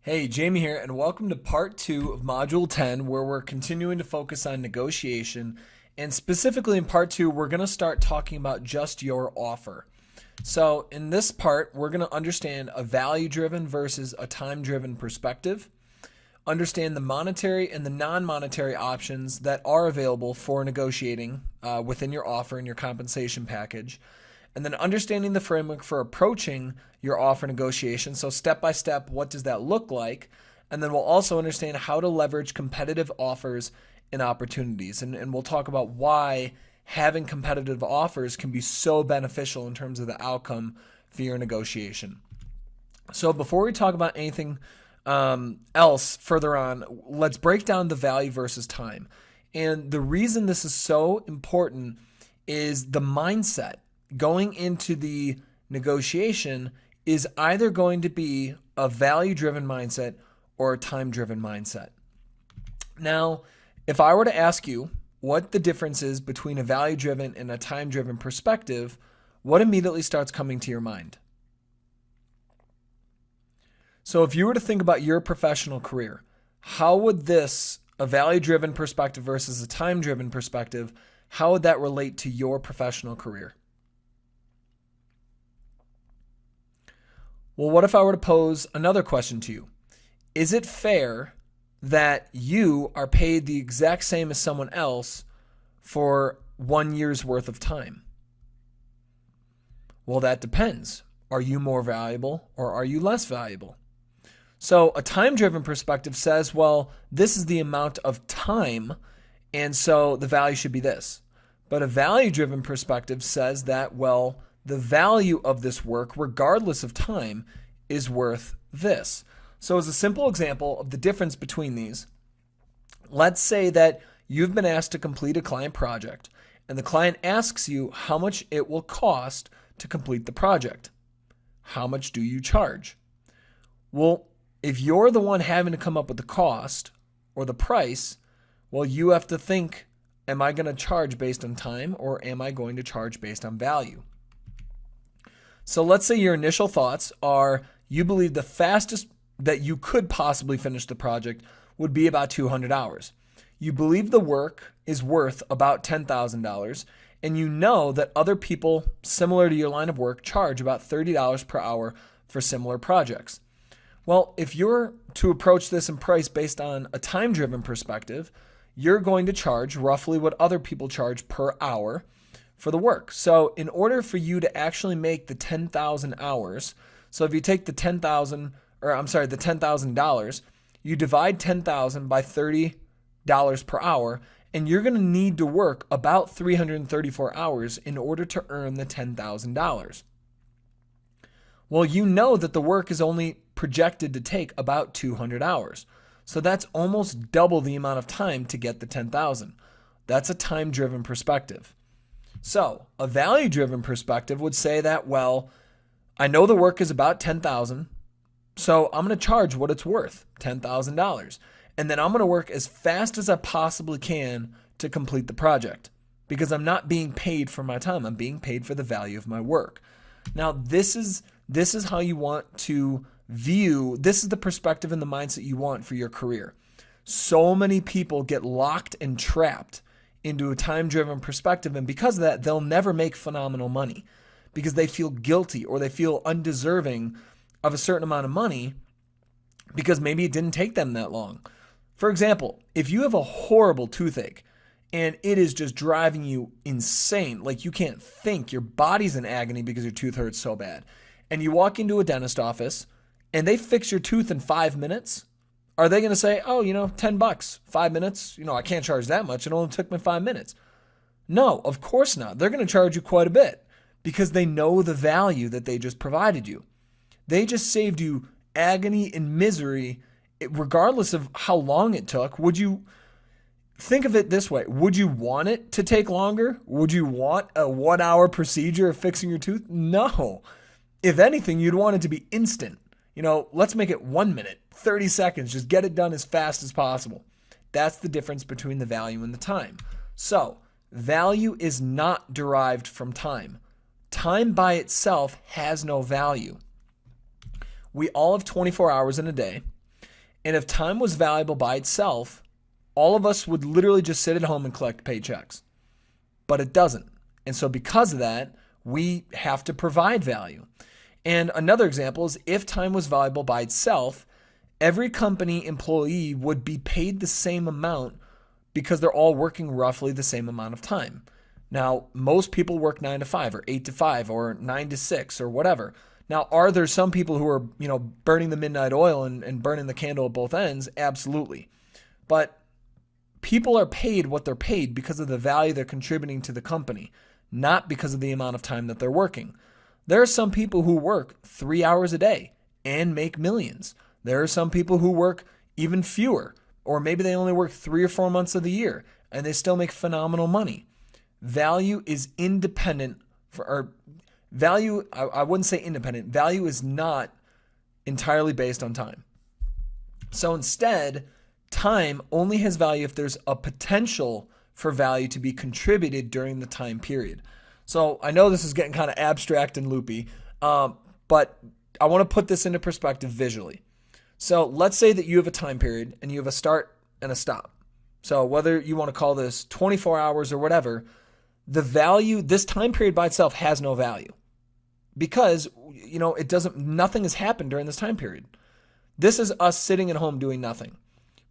Hey, Jamie here, and welcome to part 2 of Module 10, where we're continuing to focus on negotiation. And specifically in part 2, we're going to start talking about just your offer. So in this part, we're going to understand a value-driven versus a time-driven perspective, understand the monetary and the non-monetary options that are available for negotiating within your offer and your compensation package, and then understanding the framework for approaching your offer negotiation. So step by step, what does that look like? And then we'll also understand how to leverage competitive offers and opportunities. And we'll talk about why having competitive offers can be so beneficial in terms of the outcome for your negotiation. So before we talk about anything else further on, let's break down the value versus time. And the reason this is so important is the mindset going into the negotiation is either going to be a value-driven mindset or a time-driven mindset. Now, if I were to ask you what the difference is between a value-driven and a time-driven perspective, what immediately starts coming to your mind? So if you were to think about your professional career, how would this, a value-driven perspective versus a time-driven perspective, how would that relate to your professional career? Well, what if I were to pose another question to you? Is it fair that you are paid the exact same as someone else for 1 year's worth of time? Well, that depends. Are you more valuable or are you less valuable? So a time-driven perspective says, well, this is the amount of time, and so the value should be this. But a value-driven perspective says that, well, the value of this work, regardless of time, is worth this. So as a simple example of the difference between these, let's say that you've been asked to complete a client project, and the client asks you how much it will cost to complete the project. How much do you charge? Well, if you're the one having to come up with the cost or the price, well, you have to think, am I going to charge based on time or am I going to charge based on value? So let's say your initial thoughts are you believe the fastest that you could possibly finish the project would be about 200 hours. You believe the work is worth about $10,000, and you know that other people similar to your line of work charge about $30 per hour for similar projects. Well, if you're to approach this in price based on a time-driven perspective, you're going to charge roughly what other people charge per hour for the work. So in order for you to actually make the 10,000 hours, so if you take the $10,000, you divide 10,000 by $30 per hour, and you're going to need to work about 334 hours in order to earn the $10,000. Well, you know that the work is only projected to take about 200 hours. So that's almost double the amount of time to get the 10,000. That's a time-driven perspective. So a value-driven perspective would say that, well, I know the work is about 10,000, so I'm going to charge what it's worth, $10,000. And then I'm going to work as fast as I possibly can to complete the project because I'm not being paid for my time. I'm being paid for the value of my work. Now, this is how you want to view, this is the perspective and the mindset you want for your career. So many people get locked and trapped into a time-driven perspective, and because of that, they'll never make phenomenal money because they feel guilty or they feel undeserving of a certain amount of money because maybe it didn't take them that long. For example, if you have a horrible toothache and it is just driving you insane, like you can't think, your body's in agony because your tooth hurts so bad, and you walk into a dentist office and they fix your tooth in 5 minutes, are they going to say, oh, $10, 5 minutes, I can't charge that much. It only took me 5 minutes. No, of course not. They're going to charge you quite a bit because they know the value that they just provided you. They just saved you agony and misery regardless of how long it took. Would you think of it this way? Would you want it to take longer? Would you want a 1 hour procedure of fixing your tooth? No. If anything, you'd want it to be instant. Let's make it 1 minute, 30 seconds, just get it done as fast as possible. That's the difference between the value and the time. So, value is not derived from time. Time by itself has no value. We all have 24 hours in a day. And if time was valuable by itself, all of us would literally just sit at home and collect paychecks. But it doesn't. And so because of that, we have to provide value. And another example is if time was valuable by itself, every company employee would be paid the same amount because they're all working roughly the same amount of time. Now, most people work 9 to 5 or 8 to 5 or 9 to 6 or whatever. Now, are there some people who are, burning the midnight oil and burning the candle at both ends? Absolutely. But people are paid what they're paid because of the value they're contributing to the company, not because of the amount of time that they're working. There are some people who work 3 hours a day and make millions. There are some people who work even fewer, or maybe they only work 3 or 4 months of the year and they still make phenomenal money. Value is independent value, I wouldn't say independent. Value is not entirely based on time. So instead, time only has value if there's a potential for value to be contributed during the time period. So I know this is getting kind of abstract and loopy, but I want to put this into perspective visually. So let's say that you have a time period and you have a start and a stop. So whether you want to call this 24 hours or whatever, the value, this time period by itself has no value because, nothing has happened during this time period. This is us sitting at home doing nothing.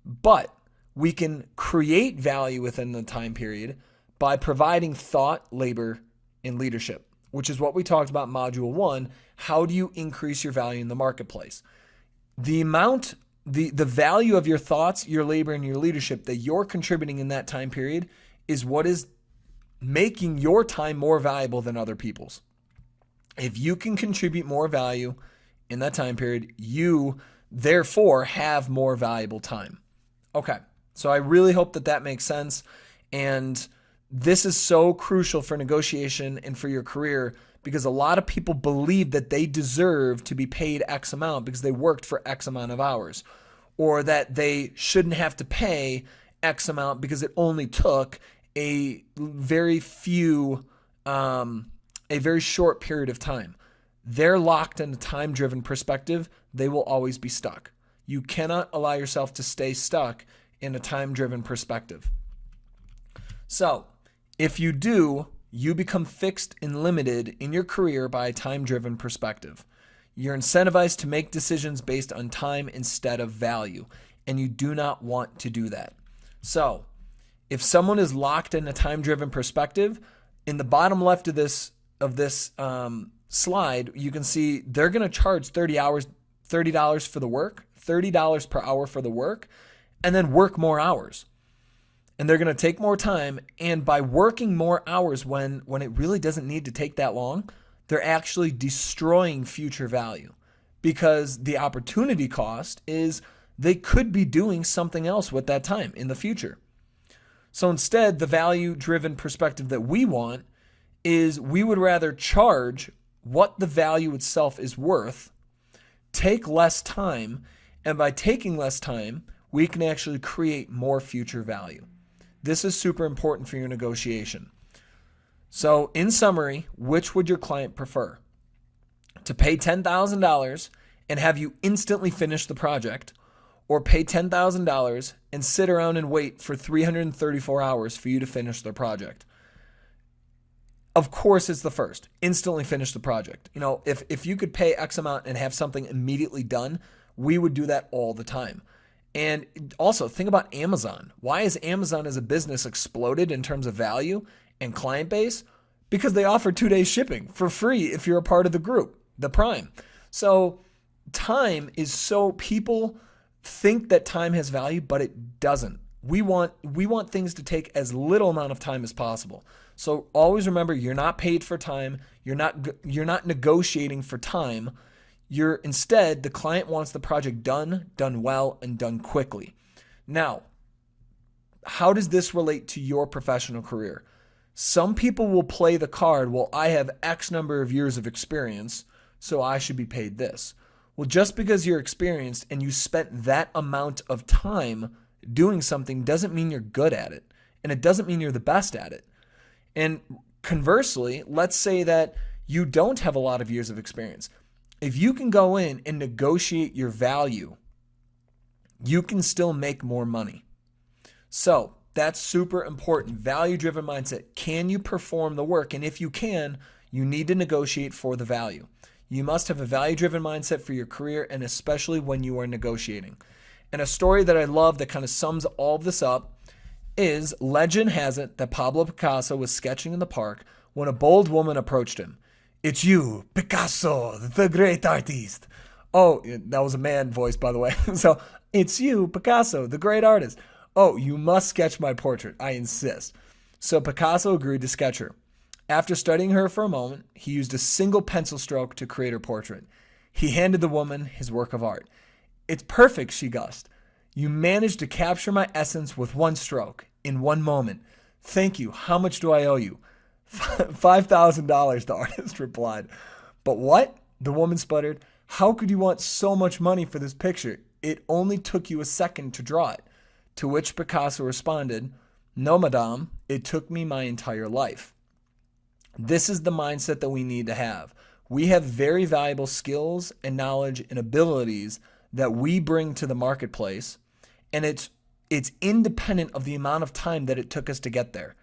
But we can create value within the time period by providing thought, labor, and leadership, which is what we talked about in Module 1. How do you increase your value in the marketplace? The value of your thoughts, your labor, and your leadership that you're contributing in that time period is what is making your time more valuable than other people's. If you can contribute more value in that time period, you therefore have more valuable time. Okay, so I really hope that makes sense. And this is so crucial for negotiation and for your career because a lot of people believe that they deserve to be paid X amount because they worked for X amount of hours, or that they shouldn't have to pay X amount because it only took a very short period of time. They're locked in a time-driven perspective. They will always be stuck. You cannot allow yourself to stay stuck in a time-driven perspective. So, if you do, you become fixed and limited in your career by a time-driven perspective. You're incentivized to make decisions based on time instead of value, and you do not want to do that. So, if someone is locked in a time-driven perspective, in the bottom left of this slide, you can see they're going to charge $30 for the work, $30 per hour for the work, and then work more hours. And they're going to take more time, and by working more hours when it really doesn't need to take that long, they're actually destroying future value because the opportunity cost is they could be doing something else with that time in the future. So instead, the value-driven perspective that we want is we would rather charge what the value itself is worth, take less time, and by taking less time, we can actually create more future value. This is super important for your negotiation. So in summary, which would your client prefer? To pay $10,000 and have you instantly finish the project, or pay $10,000 and sit around and wait for 334 hours for you to finish the project? Of course, it's the first. Instantly finish the project. If you could pay X amount and have something immediately done, we would do that all the time. And also, think about Amazon. Why has Amazon as a business exploded in terms of value and client base? Because they offer 2 days shipping for free if you're a part of the group, the Prime. So time is so people think that time has value, but it doesn't. We want things to take as little amount of time as possible. So always remember, you're not paid for time. You're not negotiating for time. Instead, the client wants the project done well, and done quickly. Now, how does this relate to your professional career? Some people will play the card, well, I have X number of years of experience, so I should be paid this. Well, just because you're experienced and you spent that amount of time doing something doesn't mean you're good at it. And it doesn't mean you're the best at it. And conversely, let's say that you don't have a lot of years of experience. If you can go in and negotiate your value you can still make more money. So that's super important. Value-driven mindset. Can you perform the work? And if you can, you need to negotiate for the value. You must have a value-driven mindset for your career, and especially when you are negotiating. And a story that I love that kind of sums all of this up is, legend has it that Pablo Picasso was sketching in the park when a bold woman approached him. "It's you, Picasso, the great artist." Oh, that was a man voice, by the way. So, "It's you, Picasso, the great artist. Oh, you must sketch my portrait. I insist." So Picasso agreed to sketch her. After studying her for a moment, he used a single pencil stroke to create her portrait. He handed the woman his work of art. "It's perfect," she gushed. "You managed to capture my essence with one stroke, in one moment. Thank you. How much do I owe you?" $5,000, the artist replied. "But what?" the woman sputtered. "How could you want so much money for this picture? It only took you a second to draw it." To which Picasso responded, "No, madame, it took me my entire life." This is the mindset that we need to have. We have very valuable skills and knowledge and abilities that we bring to the marketplace, and it's independent of the amount of time that it took us to get there.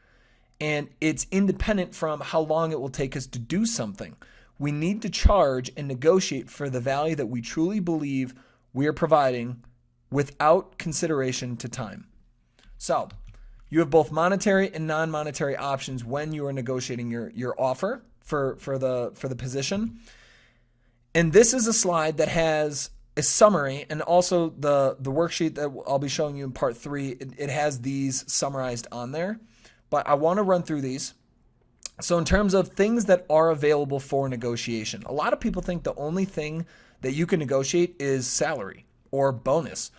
And it's independent from how long it will take us to do something. We need to charge and negotiate for the value that we truly believe we are providing without consideration to time. So you have both monetary and non-monetary options when you are negotiating your offer for the position. And this is a slide that has a summary, and also the worksheet that I'll be showing you in part 3, it has these summarized on there. But I want to run through these. So in terms of things that are available for negotiation, a lot of people think the only thing that you can negotiate is salary or bonus.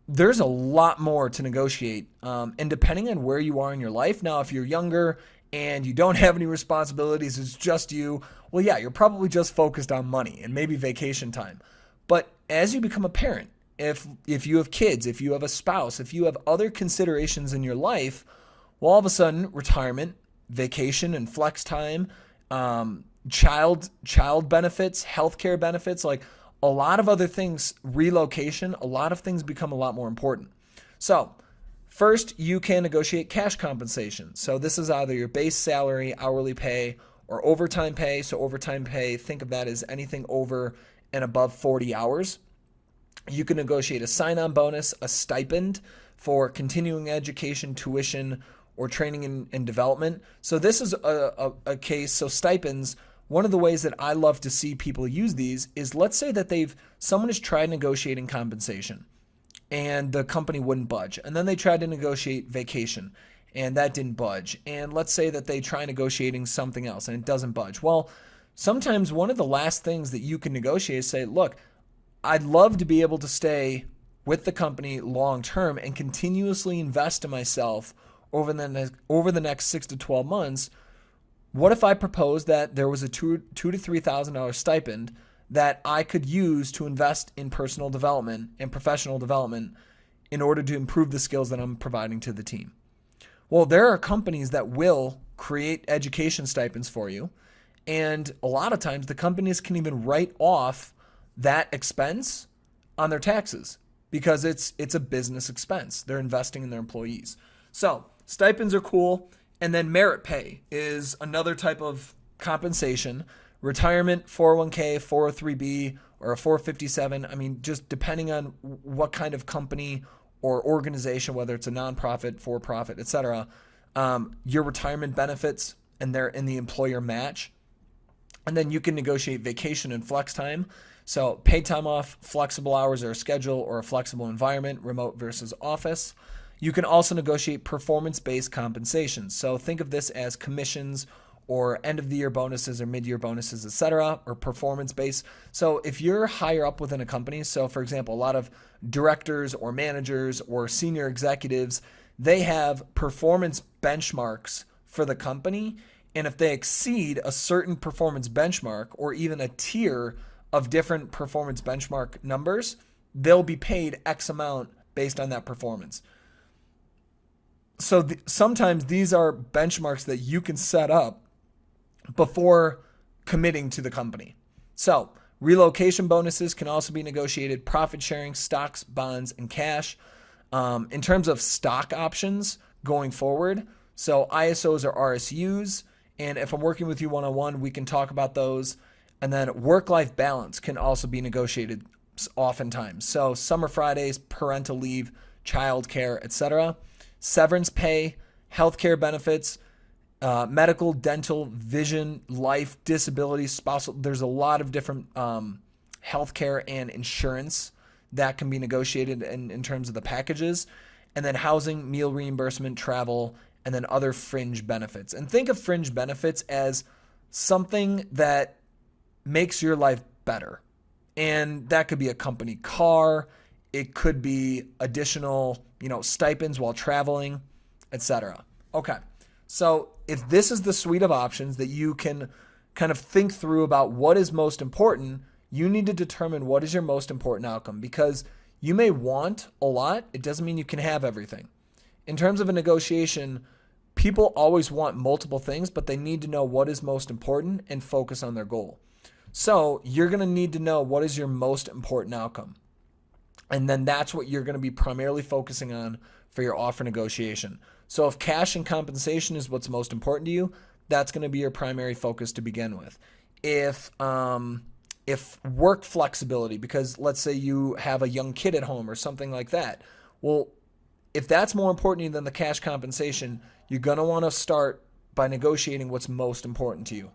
There's a lot more to negotiate, and depending on where you are in your life. Now, if you're younger and you don't have any responsibilities, it's just you, well, yeah, you're probably just focused on money and maybe vacation time. But as you become a parent, if you have kids, if you have a spouse, if you have other considerations in your life, well, all of a sudden, retirement, vacation and flex time, child benefits, healthcare benefits, like a lot of other things, relocation, a lot of things become a lot more important. So first, you can negotiate cash compensation. So this is either your base salary, hourly pay, or overtime pay. So overtime pay, think of that as anything over and above 40 hours. You can negotiate a sign-on bonus, a stipend for continuing education, tuition, or training and development. So this is a case. So stipends, one of the ways that I love to see people use these is, let's say that someone has tried negotiating compensation and the company wouldn't budge. And then they tried to negotiate vacation and that didn't budge. And let's say that they try negotiating something else and it doesn't budge. Well, sometimes one of the last things that you can negotiate is say, look, I'd love to be able to stay with the company long term and continuously invest in myself over the next 6 to 12 months. What if I proposed that there was a $2,000 to $3,000 stipend that I could use to invest in personal development and professional development in order to improve the skills that I'm providing to the team? Well, there are companies that will create education stipends for you, and a lot of times the companies can even write off that expense on their taxes because it's a business expense. They're investing in their employees. So stipends are cool. And then merit pay is another type of compensation. Retirement, 401k, 403b, or a 457. I mean, just depending on what kind of company or organization, whether it's a nonprofit, for-profit, etc., your retirement benefits and they're in the employer match. And then you can negotiate vacation and flex time. So paid time off, flexible hours or a schedule, or a flexible environment, remote versus office. You can also negotiate performance-based compensation. So think of this as commissions or end-of-the-year bonuses or mid-year bonuses, etc., or performance-based. So if you're higher up within a company, so for example, a lot of directors or managers or senior executives, they have performance benchmarks for the company. And if they exceed a certain performance benchmark or even a tier of different performance benchmark numbers, they'll be paid X amount based on that performance. So sometimes these are benchmarks that you can set up before committing to the company. So Relocation bonuses can also be negotiated, profit sharing, stocks, bonds, and cash. In terms of stock options going forward, so ISOs or RSUs, and if I'm working with you one-on-one, we can talk about those. And then work-life balance can also be negotiated oftentimes. So summer Fridays, parental leave, childcare, etc. Severance pay, healthcare benefits, medical, dental, vision, life, disability, spousal. There's a lot of different healthcare and insurance that can be negotiated in terms of the packages. And then housing, meal reimbursement, travel, and then other fringe benefits. And think of fringe benefits as something that makes your life better. And that could be a company car, it could be additional, stipends while traveling, etc. Okay. So if this is the suite of options that you can kind of think through about what is most important, you need to determine what is your most important outcome, because you may want a lot. It doesn't mean you can have everything. In terms of a negotiation, people always want multiple things, but they need to know what is most important and focus on their goal. So you're going to need to know what is your most important outcome. And then that's what you're going to be primarily focusing on for your offer negotiation. So if cash and compensation is what's most important to you, that's going to be your primary focus to begin with. If work flexibility, because let's say you have a young kid at home or something like that, well, if that's more important to you than the cash compensation, you're going to want to start by negotiating what's most important to you.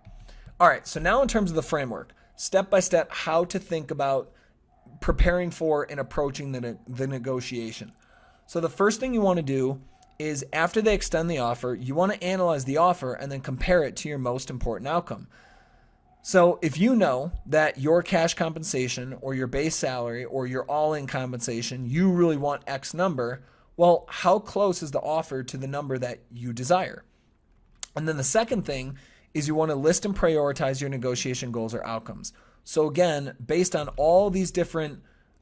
All right, so now in terms of the framework, step by step, how to think about preparing for and approaching the negotiation. So the first thing you want to do is, after they extend the offer, you want to analyze the offer and then compare it to your most important outcome. So if you know that your cash compensation or your base salary or your all-in compensation, you really want X number, well, how close is the offer to the number that you desire? And then the second thing is you want to list and prioritize your negotiation goals or outcomes. So again, based on all these different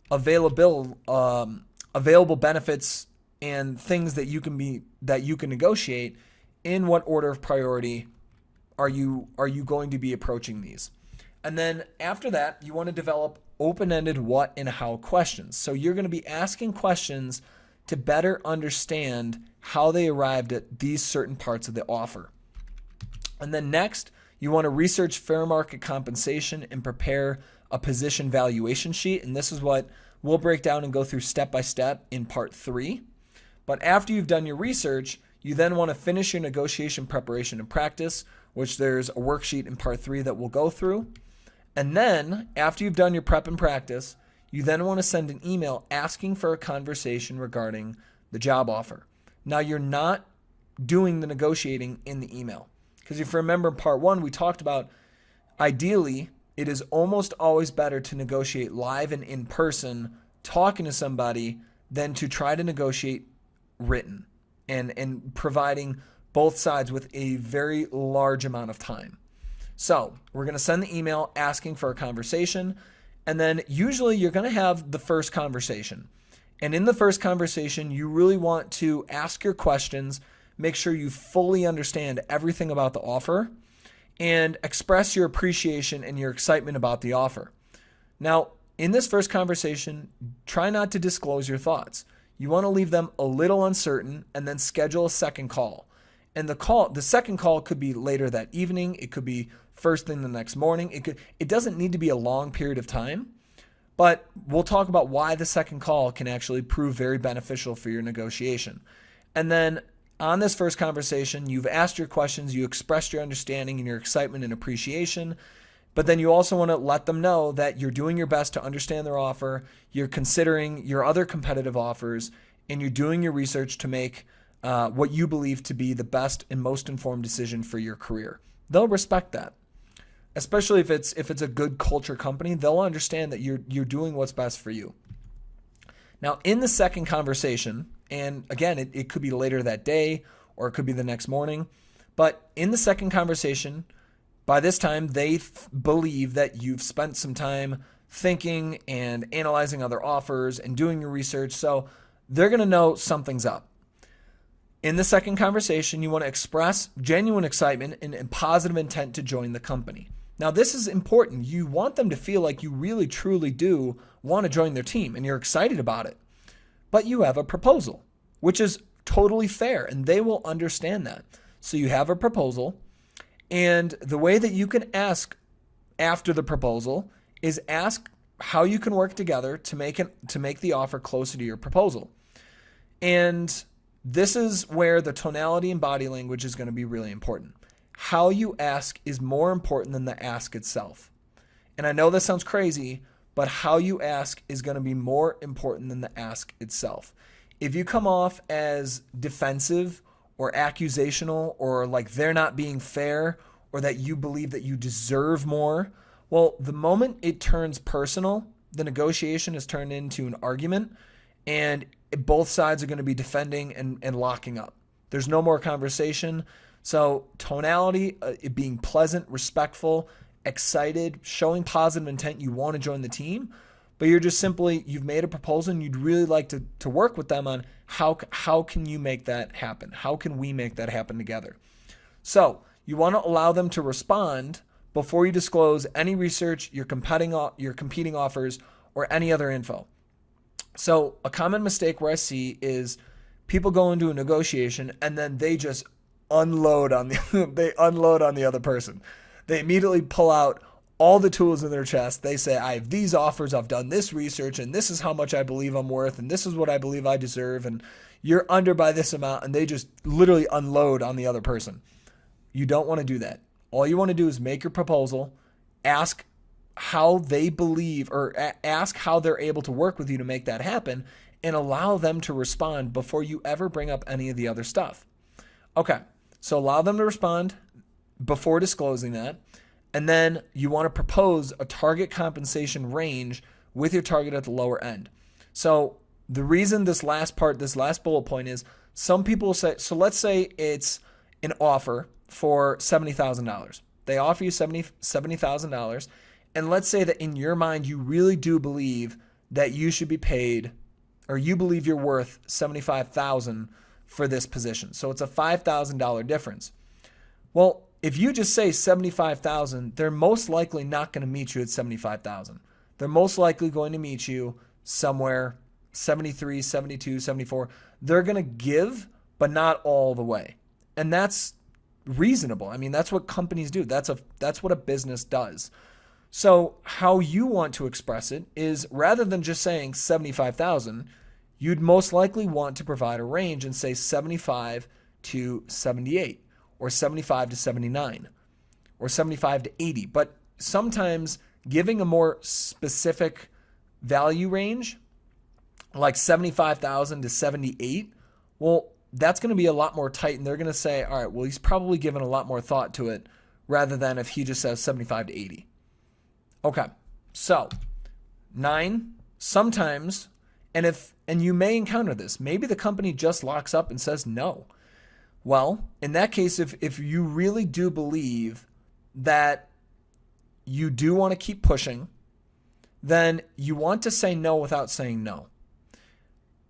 available benefits and things that you can negotiate, in what order of priority are you going to be approaching these? And then after that, you want to develop open-ended what and how questions. So you're going to be asking questions to better understand how they arrived at these certain parts of the offer. And then next, you want to research fair market compensation and prepare a position valuation sheet. And this is what we'll break down and go through step by step in part 3. But after you've done your research, you then want to finish your negotiation preparation and practice, which there's a worksheet in part 3 that we'll go through. And then after you've done your prep and practice, you then want to send an email asking for a conversation regarding the job offer. Now, you're not doing the negotiating in the email. Because if you remember in part 1, we talked about, ideally, it is almost always better to negotiate live and in person, talking to somebody, than to try to negotiate written and providing both sides with a very large amount of time. So we're going to send the email asking for a conversation, and then usually you're going to have the first conversation. And in the first conversation, you really want to ask your questions, make sure you fully understand everything about the offer, and express your appreciation and your excitement about the offer. Now, in this first conversation, try not to disclose your thoughts. You want to leave them a little uncertain and then schedule a second call. And the second call could be later that evening. It could be first thing the next morning. It doesn't need to be a long period of time, but we'll talk about why the second call can actually prove very beneficial for your negotiation. And then on this first conversation, you've asked your questions, you expressed your understanding and your excitement and appreciation, but then you also want to let them know that you're doing your best to understand their offer, you're considering your other competitive offers, and you're doing your research to make what you believe to be the best and most informed decision for your career. They'll respect that. Especially if it's a good culture company, they'll understand that you're doing what's best for you. Now, in the second conversation, and again, it could be later that day or it could be the next morning, but in the second conversation, by this time, they believe that you've spent some time thinking and analyzing other offers and doing your research, so they're going to know something's up. In the second conversation, you want to express genuine excitement and positive intent to join the company. Now, this is important. You want them to feel like you really, truly do want to join their team and you're excited about it. But you have a proposal, which is totally fair, and they will understand that. So you have a proposal, and the way that you can ask after the proposal is ask how you can work together to make the offer closer to your proposal. And this is where the tonality and body language is going to be really important. How you ask is more important than the ask itself. And I know this sounds crazy, but how you ask is going to be more important than the ask itself. If you come off as defensive or accusational or like they're not being fair or that you believe that you deserve more, well, the moment it turns personal, the negotiation is turned into an argument and both sides are going to be defending and locking up. There's no more conversation. So tonality, it being pleasant, respectful, excited, showing positive intent, you want to join the team, but you're just simply, you've made a proposal and you'd really like to work with them on how can you make that happen? How can we make that happen together? So you want to allow them to respond before you disclose any research, your competing offers, or any other info. So a common mistake where I see is people go into a negotiation and then they just unload on the other person. They immediately pull out all the tools in their chest. They say, I have these offers, I've done this research, and this is how much I believe I'm worth, and this is what I believe I deserve, and you're under by this amount, and they just literally unload on the other person. You don't want to do that. All you want to do is make your proposal, ask how they believe, or ask how they're able to work with you to make that happen, and allow them to respond before you ever bring up any of the other stuff. Okay, so allow them to respond before disclosing that. And then you want to propose a target compensation range with your target at the lower end. So the reason this last bullet point is some people say, so let's say it's an offer for $70,000. They offer you $70,000. And let's say that in your mind, you really do believe that you should be paid, or you believe you're worth $75,000 for this position. So it's a $5,000 difference. Well, if you just say $75,000, they're most likely not going to meet you at $75,000. They're most likely going to meet you somewhere 73, 72, 74. They're going to give, but not all the way. And that's reasonable. I mean, that's what companies do. That's what a business does. So how you want to express it is, rather than just saying 75,000, you'd most likely want to provide a range and say 75 to 78. Or 75 to 79, or 75 to 80. But sometimes giving a more specific value range, like 75,000 to 78, well, that's going to be a lot more tight, and they're going to say, all right, well, he's probably given a lot more thought to it, rather than if he just says 75 to 80. Okay, so 9, sometimes, and you may encounter this, maybe the company just locks up and says no. Well, in that case, if you really do believe that you do want to keep pushing, then you want to say no without saying no.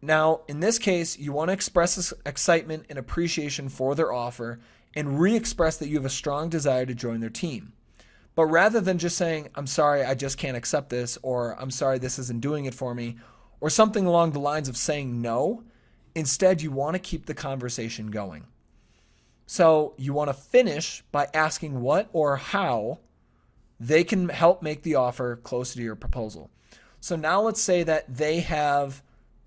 Now, in this case, you want to express excitement and appreciation for their offer and re-express that you have a strong desire to join their team. But rather than just saying, I'm sorry, I just can't accept this, or I'm sorry, this isn't doing it for me, or something along the lines of saying no, instead you want to keep the conversation going. So you want to finish by asking what or how they can help make the offer closer to your proposal. So now let's say that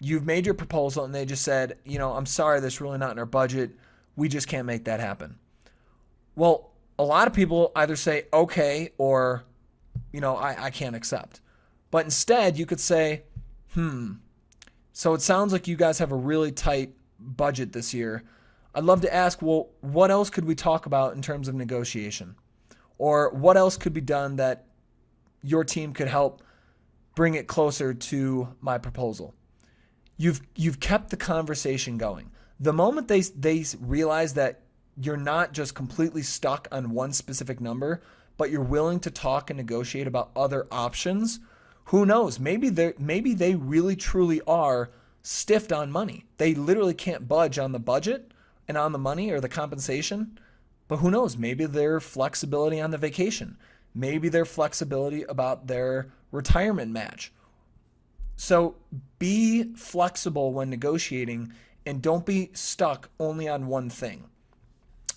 you've made your proposal and they just said, I'm sorry, that's really not in our budget. We just can't make that happen. Well, a lot of people either say, okay, or, I can't accept. But instead you could say, so it sounds like you guys have a really tight budget this year. I'd love to ask, well, what else could we talk about in terms of negotiation? Or what else could be done that your team could help bring it closer to my proposal? You've kept the conversation going. The moment they realize that you're not just completely stuck on one specific number, but you're willing to talk and negotiate about other options, who knows? Maybe they really truly are stiffed on money. They literally can't budge on the budget and on the money or the compensation, but who knows? Maybe their flexibility on the vacation. maybe their flexibility about their retirement match. So be flexible when negotiating and don't be stuck only on one thing.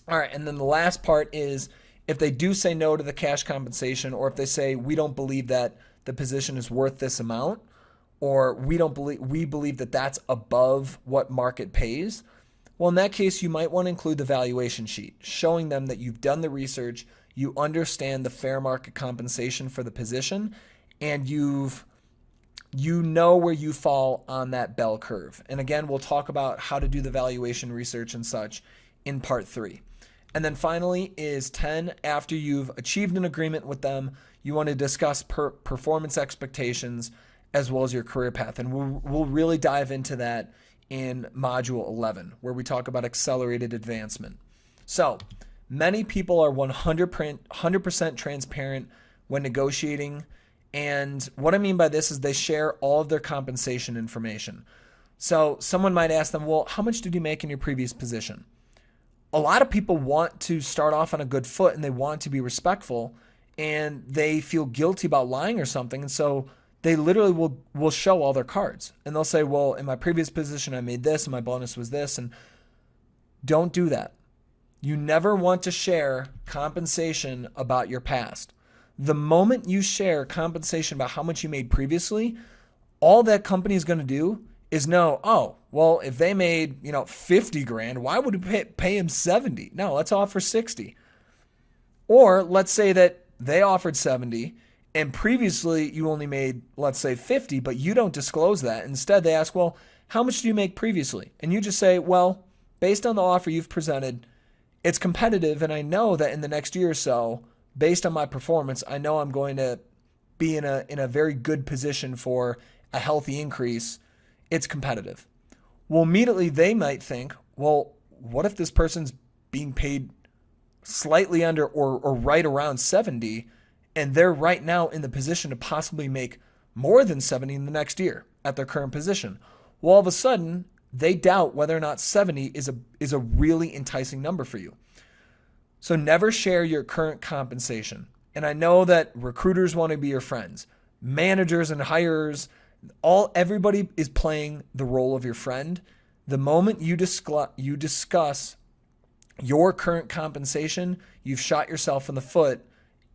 All right, and then the last part is if they do say no to the cash compensation, or if they say we don't believe that the position is worth this amount, or we believe that that's above what market pays, well, in that case, you might want to include the valuation sheet, showing them that you've done the research, you understand the fair market compensation for the position, and you know where you fall on that bell curve. And again, we'll talk about how to do the valuation research and such in part 3. And then finally is 10, after you've achieved an agreement with them, you want to discuss performance expectations as well as your career path. And we'll really dive into that in module 11, where we talk about accelerated advancement. So many people are 100% transparent when negotiating. And what I mean by this is they share all of their compensation information. So someone might ask them, well, how much did you make in your previous position? A lot of people want to start off on a good foot and they want to be respectful, and they feel guilty about lying or something. And so they literally will show all their cards, and they'll say, well, in my previous position, I made this and my bonus was this. And don't do that. You never want to share compensation about your past. The moment you share compensation about how much you made previously, all that company is going to do is know, oh, well, if they made, 50 grand, why would we pay him 70? No, let's offer 60. Or let's say that they offered 70 and previously you only made, let's say 50, but you don't disclose that. Instead, they ask, well, how much did you make previously? And you just say, well, based on the offer you've presented, it's competitive. And I know that in the next year or so, based on my performance, I know I'm going to be in a very good position for a healthy increase. It's competitive. Well, immediately they might think, well, what if this person's being paid slightly under or right around 70, and they're right now in the position to possibly make more than 70 in the next year at their current position? Well, all of a sudden, they doubt whether or not 70 is a really enticing number for you. So never share your current compensation. And I know that recruiters want to be your friends. Managers and hirers, everybody is playing the role of your friend. The moment you discuss your current compensation, you've shot yourself in the foot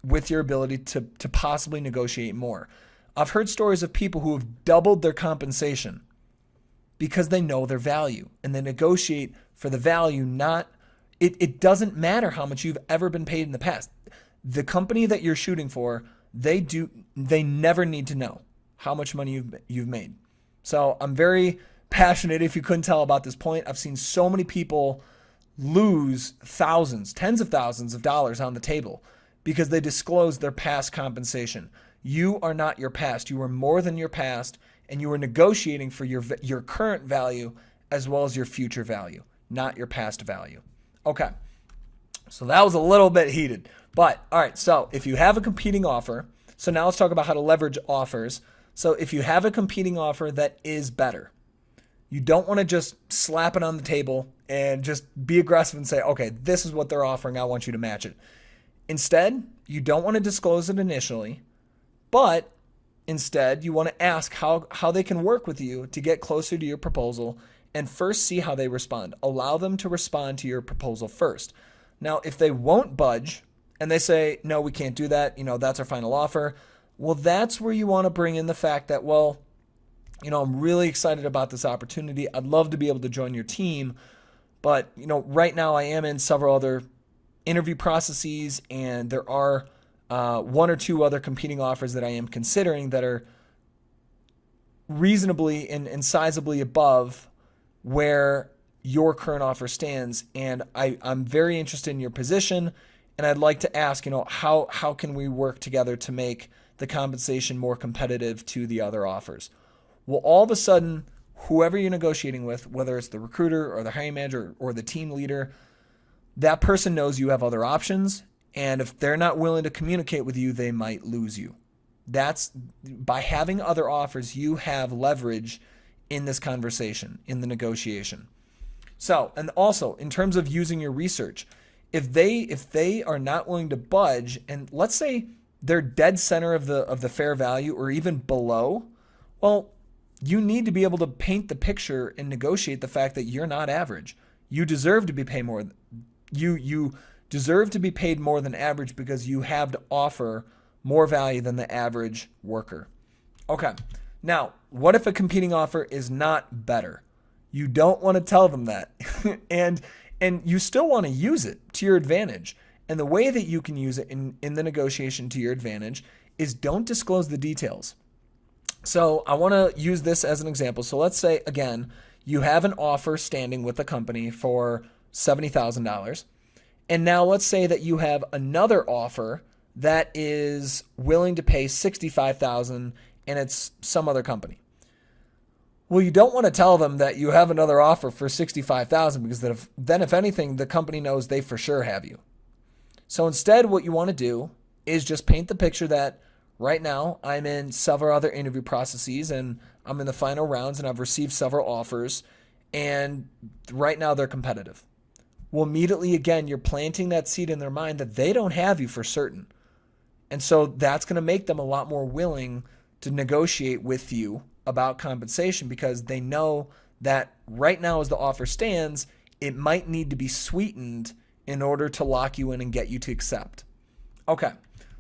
with your ability to possibly negotiate more. I've heard stories of people who have doubled their compensation because they know their value and they negotiate for the value. It doesn't matter how much you've ever been paid in the past. The company that you're shooting for, they never need to know how much money you've made. So I'm very passionate, if you couldn't tell, about this point. I've seen so many people lose thousands, tens of thousands of dollars on the table because they disclosed their past compensation. You are not your past. You are more than your past, and you are negotiating for your current value as well as your future value, not your past value. Okay, so that was a little bit heated. But, all right, so if you have a competing offer, so now let's talk about how to leverage offers. So if you have a competing offer that is better, you don't want to just slap it on the table and just be aggressive and say, okay, this is what they're offering, I want you to match it. Instead, you don't want to disclose it initially, but instead you want to ask how they can work with you to get closer to your proposal, and first see how they respond. Allow them to respond to your proposal first. Now, if they won't budge and they say, no, we can't do that, that's our final offer, well, that's where you want to bring in the fact that, well, I'm really excited about this opportunity. I'd love to be able to join your team, but, right now I am in several other interview processes, and there are one or two other competing offers that I am considering that are reasonably and sizably above where your current offer stands. And I'm very interested in your position, and I'd like to ask, how can we work together to make the compensation more competitive to the other offers? Well, all of a sudden, whoever you're negotiating with, whether it's the recruiter or the hiring manager or the team leader, that person knows you have other options. And if they're not willing to communicate with you, they might lose you. That's by having other offers, you have leverage in this conversation, in the negotiation. So, and also in terms of using your research, if they are not willing to budge, and let's say they're dead center of the fair value or even below, well, you need to be able to paint the picture and negotiate the fact that you're not average. You deserve to be paid more. You deserve to be paid more than average because you have to offer more value than the average worker. Okay. Now, what if a competing offer is not better? You don't want to tell them that. and you still want to use it to your advantage. And the way that you can use it in the negotiation to your advantage is don't disclose the details. So I want to use this as an example. So let's say, again, you have an offer standing with the company for $70,000. And now let's say that you have another offer that is willing to pay $65,000 and it's some other company. Well, you don't want to tell them that you have another offer for $65,000 because then if anything, the company knows they for sure have you. So instead, what you want to do is just paint the picture that right now I'm in several other interview processes and I'm in the final rounds and I've received several offers and right now they're competitive. Well, immediately again, you're planting that seed in their mind that they don't have you for certain. And so that's going to make them a lot more willing to negotiate with you about compensation because they know that right now as the offer stands, it might need to be sweetened in order to lock you in and get you to accept. Okay,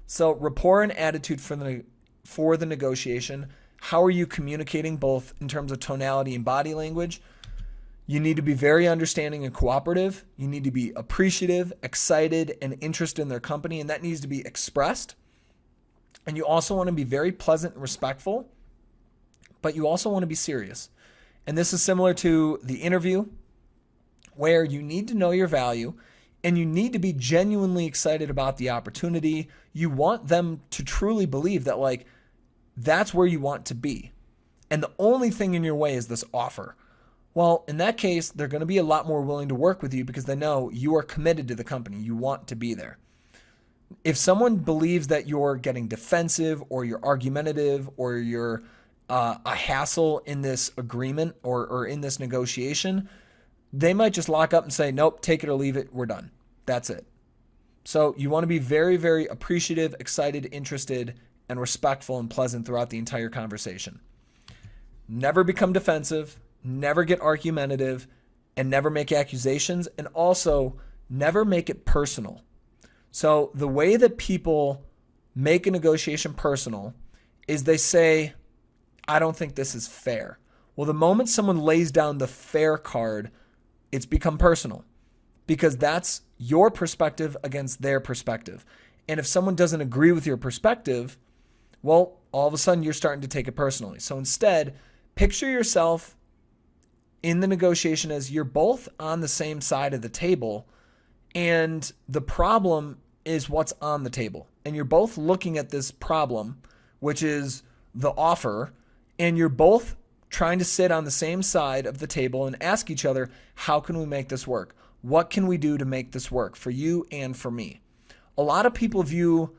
so rapport and attitude for the negotiation. How are you communicating both in terms of tonality and body language? You need to be very understanding and cooperative. You need to be appreciative, excited, and interested in their company, and that needs to be expressed. And you also want to be very pleasant and respectful, but you also want to be serious. And this is similar to the interview where you need to know your value and you need to be genuinely excited about the opportunity. You want them to truly believe that like that's where you want to be. And the only thing in your way is this offer. Well, in that case, they're going to be a lot more willing to work with you because they know you are committed to the company. You want to be there. If someone believes that you're getting defensive or you're argumentative or you're a hassle in this agreement or in this negotiation, they might just lock up and say, nope, take it or leave it. We're done. That's it. So you want to be very, very appreciative, excited, interested, and respectful and pleasant throughout the entire conversation. Never become defensive, never get argumentative, and never make accusations, and also never make it personal. So the way that people make a negotiation personal is they say, I don't think this is fair. Well, the moment someone lays down the fair card, it's become personal because that's your perspective against their perspective. And if someone doesn't agree with your perspective, well, all of a sudden you're starting to take it personally. So instead, picture yourself in the negotiation as you're both on the same side of the table and the problem is what's on the table. And you're both looking at this problem, which is the offer, and you're both trying to sit on the same side of the table and ask each other, how can we make this work? What can we do to make this work for you and for me? A lot of people view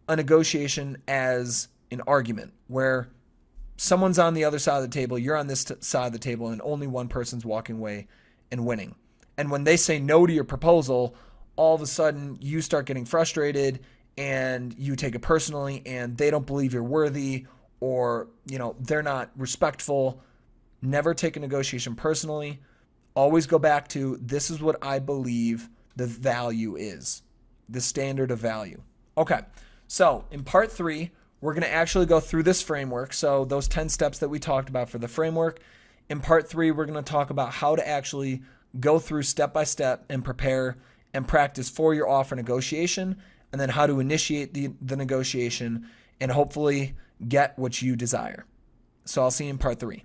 a negotiation as an argument where someone's on the other side of the table, you're on this side of the table, and only one person's walking away and winning. And when they say no to your proposal, all of a sudden you start getting frustrated and you take it personally and they don't believe you're worthy or, they're not respectful. Never take a negotiation personally. Always go back to this is what I believe the value is, the standard of value. Okay, so in part 3, we're going to actually go through this framework. So those 10 steps that we talked about for the framework. In part 3, we're going to talk about how to actually go through step by step and prepare and practice for your offer negotiation, and then how to initiate the negotiation and hopefully get what you desire. So I'll see you in part 3.